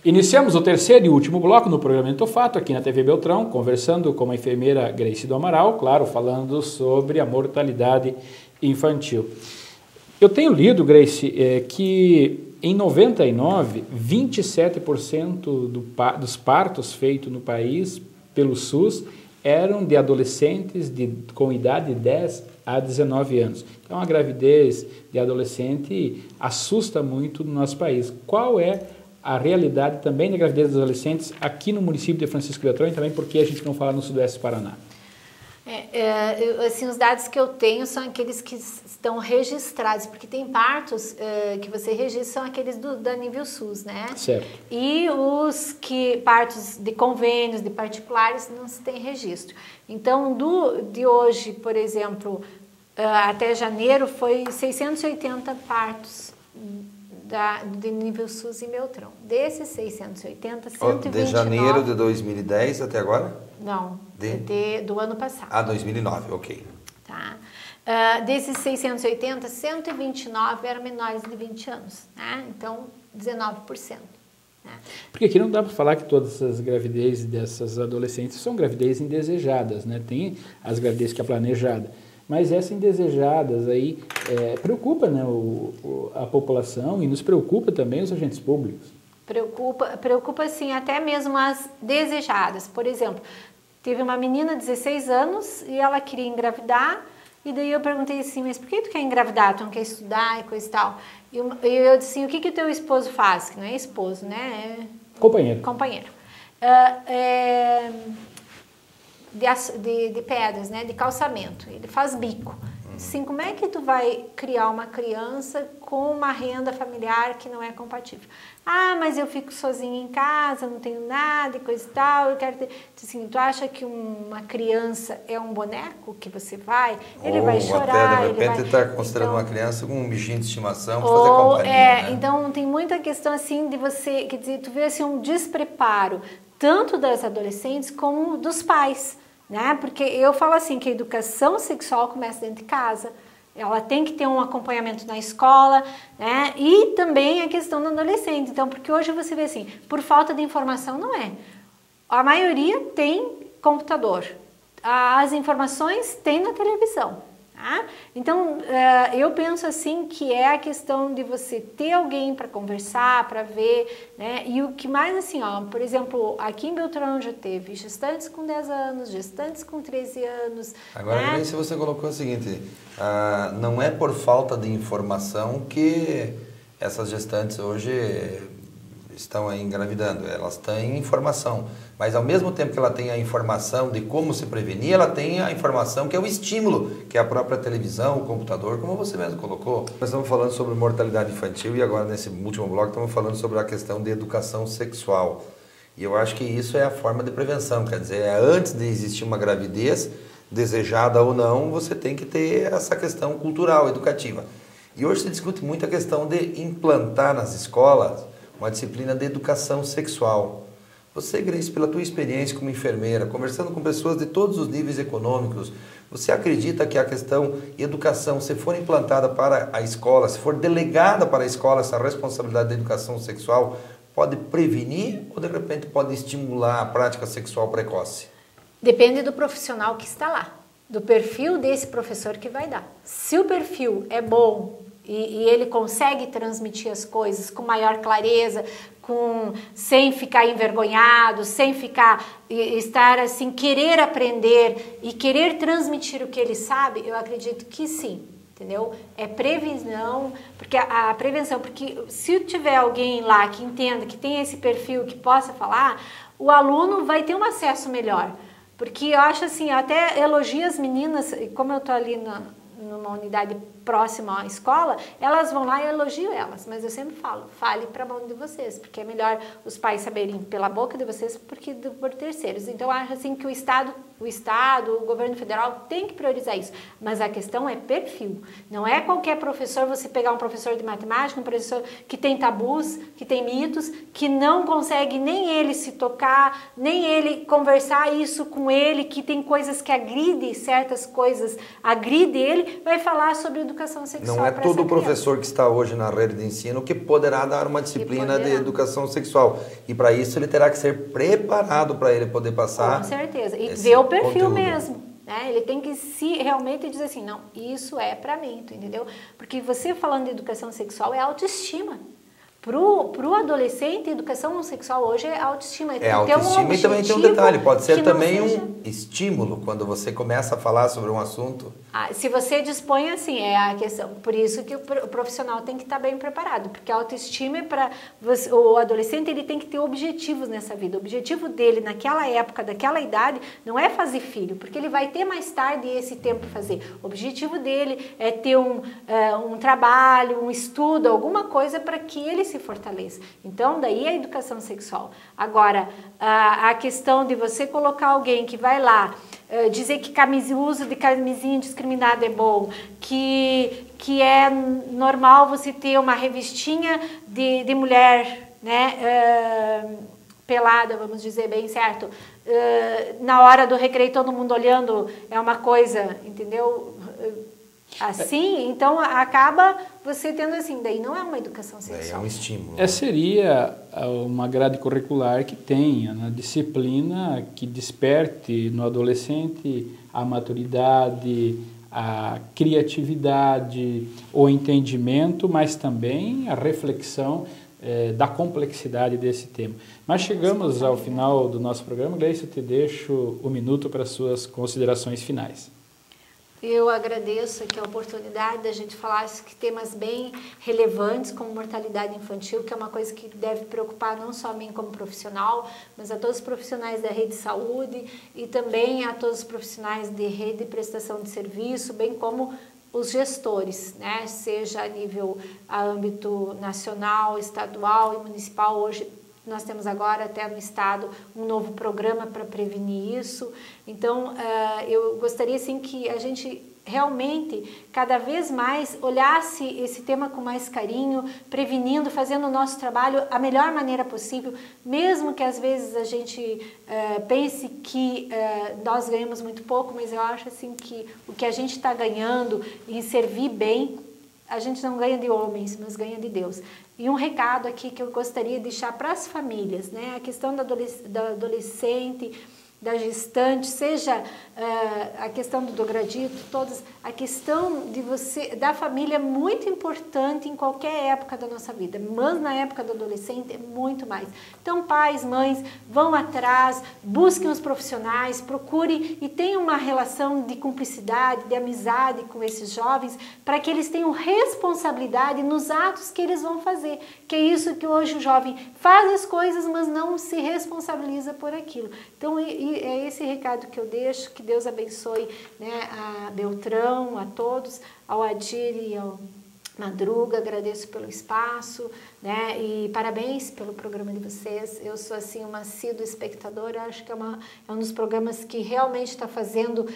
Iniciamos o terceiro e último bloco no programa Entofato, aqui na TV Beltrão, conversando com a enfermeira Grace do Amaral, claro, falando sobre a mortalidade infantil. Eu tenho lido, Grace, que em 99, 27% dos partos feitos no país pelo SUS eram de adolescentes com idade de 10 a 19 anos. Então, a gravidez de adolescente assusta muito no nosso país. Qual é a realidade também da gravidez dos adolescentes aqui no município de Francisco Beltrão e também porque a gente não fala no Sudoeste do Paraná? Assim, os dados que eu tenho são aqueles que estão registrados, porque tem partos que você registra, são aqueles da nível SUS, né? Certo. E partos de convênios, de particulares, não se tem registro. Então, de hoje, por exemplo, até janeiro, foi 680 partos de nível SUS em Beltrão. Desses 680, 129... De janeiro de 2010 até agora? Não, do ano passado. 2009, ok. Tá. Desses 680, 129 eram menores de 20 anos, né? Então, 19%. Né? Porque aqui não dá para falar que todas as gravidezes dessas adolescentes são gravidezes indesejadas, né? Tem as gravidezes que é planejada. Mas essas indesejadas aí preocupa, né, a população e nos preocupa também os agentes públicos. Preocupa sim, até mesmo as desejadas. Por exemplo, teve uma menina de 16 anos e ela queria engravidar, e daí eu perguntei assim, mas por que tu quer engravidar? Tu não quer estudar e coisa e tal? E eu disse assim, o que o teu esposo faz? Que não é esposo, né? Companheiro. Companheiro. De pedras, né? De calçamento. Ele faz bico. Assim, como é que tu vai criar uma criança com uma renda familiar que não é compatível? Ah, mas eu fico sozinha em casa, não tenho nada e coisa e tal, eu quero ter... Assim, tu acha que uma criança é um boneco que você vai? Ele vai chorar, até, de repente, ele vai... tá considerando uma criança como um bichinho de estimação para fazer companhia, né? Então, tem muita questão, assim, de você... Quer dizer, tu vê, assim, um despreparo, tanto das adolescentes como dos pais, né? Porque eu falo assim, que a educação sexual começa dentro de casa. Ela tem que ter um acompanhamento na escola, né? E também a questão do adolescente. Então, porque hoje você vê assim, por falta de informação, não é. A maioria tem computador. As informações tem na televisão. Tá? Então, eu penso assim que é a questão de você ter alguém para conversar, para ver, né? E o que mais assim, ó, por exemplo, aqui em Beltrão já teve gestantes com 10 anos, gestantes com 13 anos. Agora, né? Se você colocou o seguinte, não é por falta de informação que essas gestantes hoje estão aí engravidando, elas têm informação, mas ao mesmo tempo que ela tem a informação de como se prevenir, ela tem a informação que é o estímulo, que é a própria televisão, o computador, como você mesmo colocou. Nós estamos falando sobre mortalidade infantil e agora nesse último bloco estamos falando sobre a questão de educação sexual. E eu acho que isso é a forma de prevenção, quer dizer, antes de existir uma gravidez, desejada ou não, você tem que ter essa questão cultural, educativa. E hoje se discute muito a questão de implantar nas escolas uma disciplina de educação sexual. Você, Grace, pela tua experiência como enfermeira, conversando com pessoas de todos os níveis econômicos, você acredita que a questão educação, se for implantada para a escola, se for delegada para a escola essa responsabilidade da educação sexual, pode prevenir ou de repente pode estimular a prática sexual precoce? Depende do profissional que está lá, do perfil desse professor que vai dar. Se o perfil é bom, e ele consegue transmitir as coisas com maior clareza, sem ficar envergonhado, sem estar assim, querer aprender e querer transmitir o que ele sabe, eu acredito que sim, entendeu? É previsão, porque a prevenção, porque se tiver alguém lá que entenda, que tem esse perfil, que possa falar, o aluno vai ter um acesso melhor, porque eu acho assim, eu até elogio as meninas, como eu tô ali numa unidade próxima à escola, elas vão lá e eu elogio elas, mas eu sempre falo, fale para a mão de vocês, porque é melhor os pais saberem pela boca de vocês porque por terceiros. Então, eu acho assim que o Estado o Estado, o governo federal tem que priorizar isso. Mas a questão é perfil. Não é qualquer professor, você pegar um professor de matemática, um professor que tem tabus, que tem mitos, que não consegue nem ele se tocar, nem ele conversar isso com ele, que tem coisas que agridem certas coisas, agride ele, vai falar sobre educação sexual. Não é todo professor que está hoje na rede de ensino que poderá dar uma disciplina de educação sexual. E para isso ele terá que ser preparado para ele poder passar. Com certeza. E ver o perfil conteúdo mesmo. Né? Ele tem que se realmente dizer assim, não, isso é para mim, entendeu? Porque você falando de educação sexual é autoestima. Pro adolescente, educação sexual hoje é autoestima. É autoestima e também tem um detalhe, pode ser também um estímulo quando você começa a falar sobre um assunto. Se você dispõe assim, é a questão. Por isso que o profissional tem que estar bem preparado, porque a autoestima é para o adolescente, ele tem que ter objetivos nessa vida. O objetivo dele naquela época, daquela idade, não é fazer filho, porque ele vai ter mais tarde esse tempo para fazer. O objetivo dele é ter um trabalho, um estudo, alguma coisa para que ele se fortaleça. Então, daí a educação sexual. Agora, a questão de você colocar alguém que vai lá dizer que o uso de camisinha indiscriminada é bom, que é normal você ter uma revistinha de mulher, né, pelada, vamos dizer bem certo, na hora do recreio todo mundo olhando, é uma coisa, entendeu? Assim, então acaba você tendo assim, daí não é uma educação sexual. É um estímulo. Seria uma grade curricular que tenha na disciplina que desperte no adolescente a maturidade, a criatividade, o entendimento, mas também a reflexão da complexidade desse tema. Mas chegamos ao final do nosso programa. Gleice, eu te deixo um minuto para as suas considerações finais. Eu agradeço aqui a oportunidade da gente falar que temas bem relevantes como mortalidade infantil, que é uma coisa que deve preocupar não só a mim como profissional, mas a todos os profissionais da rede de saúde e também a todos os profissionais de rede de prestação de serviço, bem como os gestores, né? Seja a âmbito nacional, estadual e municipal. Hoje nós temos agora até no estado um novo programa para prevenir isso. Então, eu gostaria assim que a gente realmente cada vez mais olhasse esse tema com mais carinho, prevenindo, fazendo o nosso trabalho a melhor maneira possível, mesmo que às vezes a gente pense que nós ganhamos muito pouco, mas eu acho assim que o que a gente está ganhando em servir bem, a gente não ganha de homens, mas ganha de Deus. E um recado aqui que eu gostaria de deixar para as famílias, né? A questão da adolescente, da gestante, seja a questão do Dogradito, todas, a questão da família é muito importante em qualquer época da nossa vida, mas na época do adolescente é muito mais. Então, pais, mães, vão atrás, busquem os profissionais, procurem e tenham uma relação de cumplicidade, de amizade com esses jovens, para que eles tenham responsabilidade nos atos que eles vão fazer, que é isso que hoje o jovem faz as coisas, mas não se responsabiliza por aquilo. Então, é esse recado que eu deixo, que Deus abençoe, né, a Beltrão, a todos, ao Adir e ao Madruga, agradeço pelo espaço, né, e parabéns pelo programa de vocês. Eu sou assim uma assídua espectadora, acho que é um dos programas que realmente está fazendo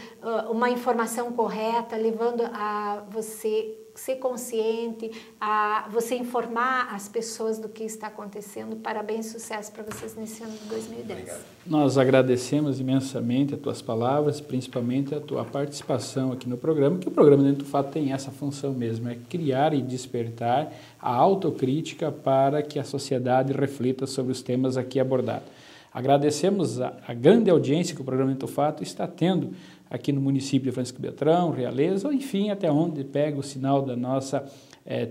uma informação correta, levando a você ser consciente, a você informar as pessoas do que está acontecendo. Parabéns e sucesso para vocês nesse ano de 2010. Obrigado. Nós agradecemos imensamente as tuas palavras, principalmente a tua participação aqui no programa, que o programa Dentro do Fato tem essa função mesmo, é criar e despertar a autocrítica para que a sociedade reflita sobre os temas aqui abordados. Agradecemos a grande audiência que o programa Dentro do Fato está tendo aqui no município de Francisco Beltrão, Realeza, ou enfim, até onde pega o sinal da nossa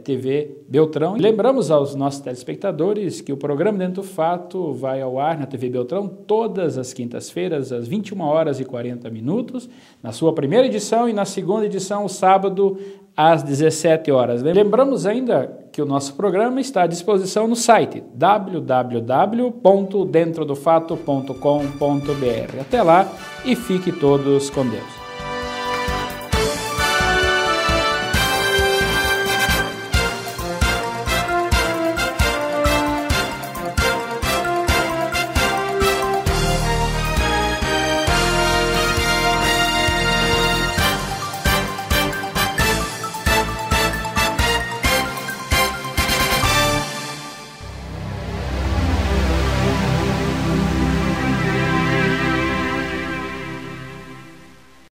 TV Beltrão. Lembramos aos nossos telespectadores que o programa Dentro do Fato vai ao ar na TV Beltrão todas as quintas-feiras, às 21h40, na sua primeira edição, e na segunda edição, o sábado, às 17h. Lembramos ainda que o nosso programa está à disposição no site www.dentrodofato.com.br. Até lá e fique todos com Deus.